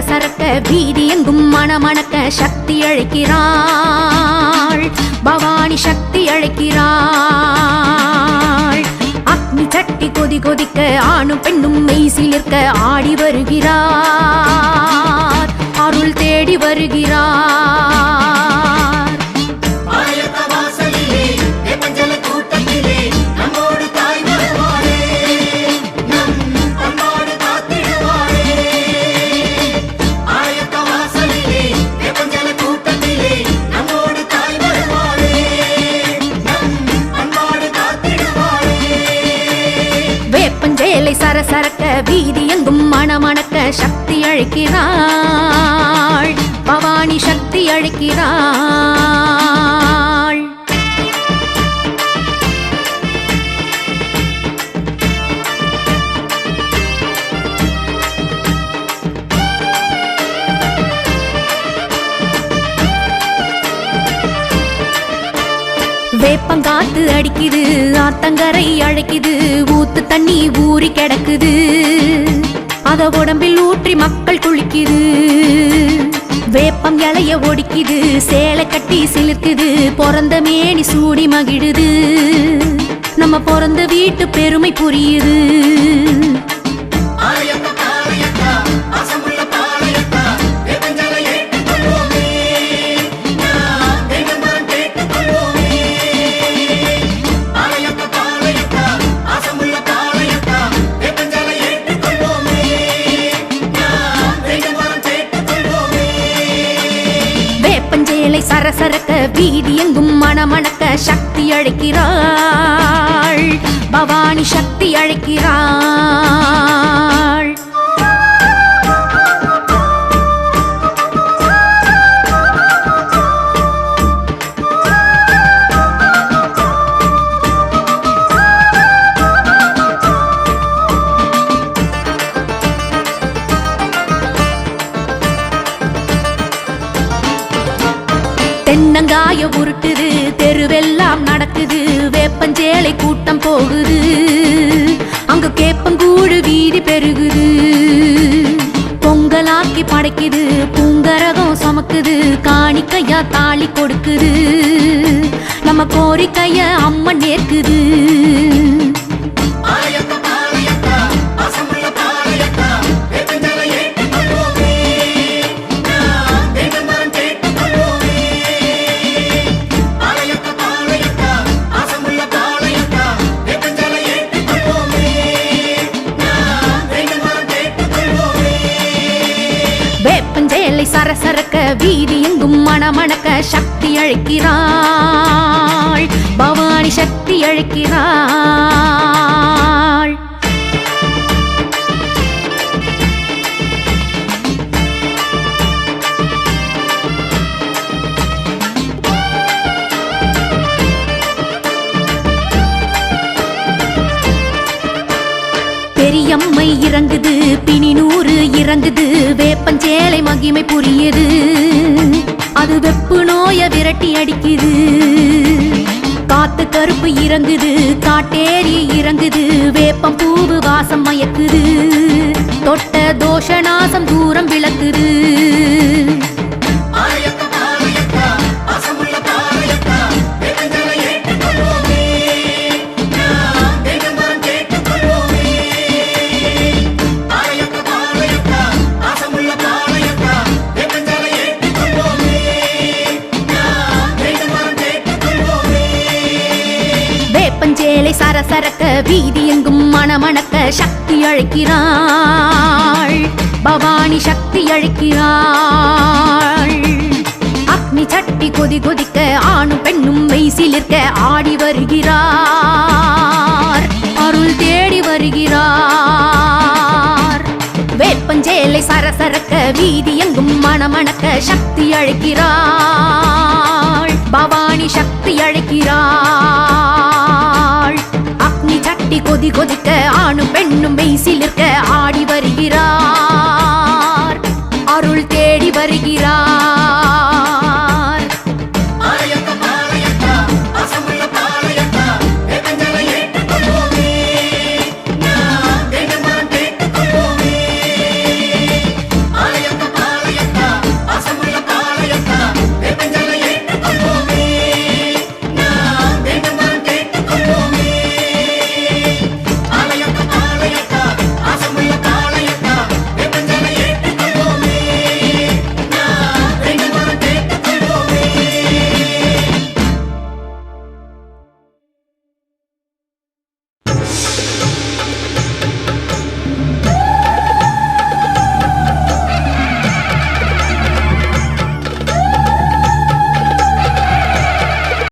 சரசரக்க வீதி எங்கும் மணமணக்க சக்தி அழைக்கிறாள் பவானி சக்தி அழைக்கிறாள் அக்னி சட்டி கொதி கொதிக்க ஆணும் பெண்ணும் மெய்சிலிருக்க ஆடி வருகிறார் அருள் தேடி வருகிறார் சரசரக்க வீதி எங்கும் மணமணக்க சக்தி அழைக்கிறாள் பவானி சக்தி அழைக்கிறாள் வேப்பங்காத்து அடிக்குது ஆத்தங்கரை அழைக்குது ஊத்து தண்ணி ஊறி கிடக்குது அத உடம்பில் ஊற்றி மக்கள் குளிக்குது வேப்பம் இலைய ஒடிக்குது சேலை கட்டி சிலிர்க்குது பிறந்த மேனி சூடி மகிழுது நம்ம பிறந்த வீட்டு பெருமை புரியுது சரசரக்க வீதி எங்கும் மணமணக்க சக்தி அழைக்கிறாள் பவானி சக்தி அழைக்கிறாள் தென்னங்காய உருட்டுது தெருவெல்லாம் நடக்குது வேப்பஞ்சேலை கூட்டம் போகுது அங்கு கேப்பங்கூடு வீதி பெருகுது பொங்கலாக்கி படைக்குது பூங்கரகம் சமக்குது காணிக்கையா தாலி கொடுக்குது நம்ம கோரிக்கைய அம்மன் ஏற்குது சரசரக்க வீதி எங்கும் மணமணக்க சக்தி அழைக்கிறாள் பவானி சக்தி அழைக்கிறாள் பெரியம்மை இறங்குது பிணிநூறு இறங்குது வேப்பஞ்சேலை மகிமை புரியுது அது வெப்பு நோய விரட்டி அடிக்குது காத்து கருப்பு இறங்குது காட்டேரி இறங்குது வேப்பம் பூவு வாசம் மயக்குது தொட்ட தோஷநாசம் தூரம் விளக்குது சரசரக்க வீதி எங்கும் மணமணக்க சக்தி அழைக்கிறாள் பவானி சக்தி அழைக்கிறாள் அக்னி சட்டி கொதி கொதிக்க ஆணும் பெண்ணும் மெய்சிலிருக்க ஆடி வருகிறார் அருள் தேடி வருகிறார் வேப்பஞ்சேலை சரசரக்க வீதி எங்கும் மணமணக்க சக்தி அழைக்கிறாள் பவானி சக்தி அழைக்கிறாள் அக்னி சட்டி கொதி கொதிக்க ஆணும் பெண்ணும் மெய்சிலிருக்க ஆடி வருகிறார்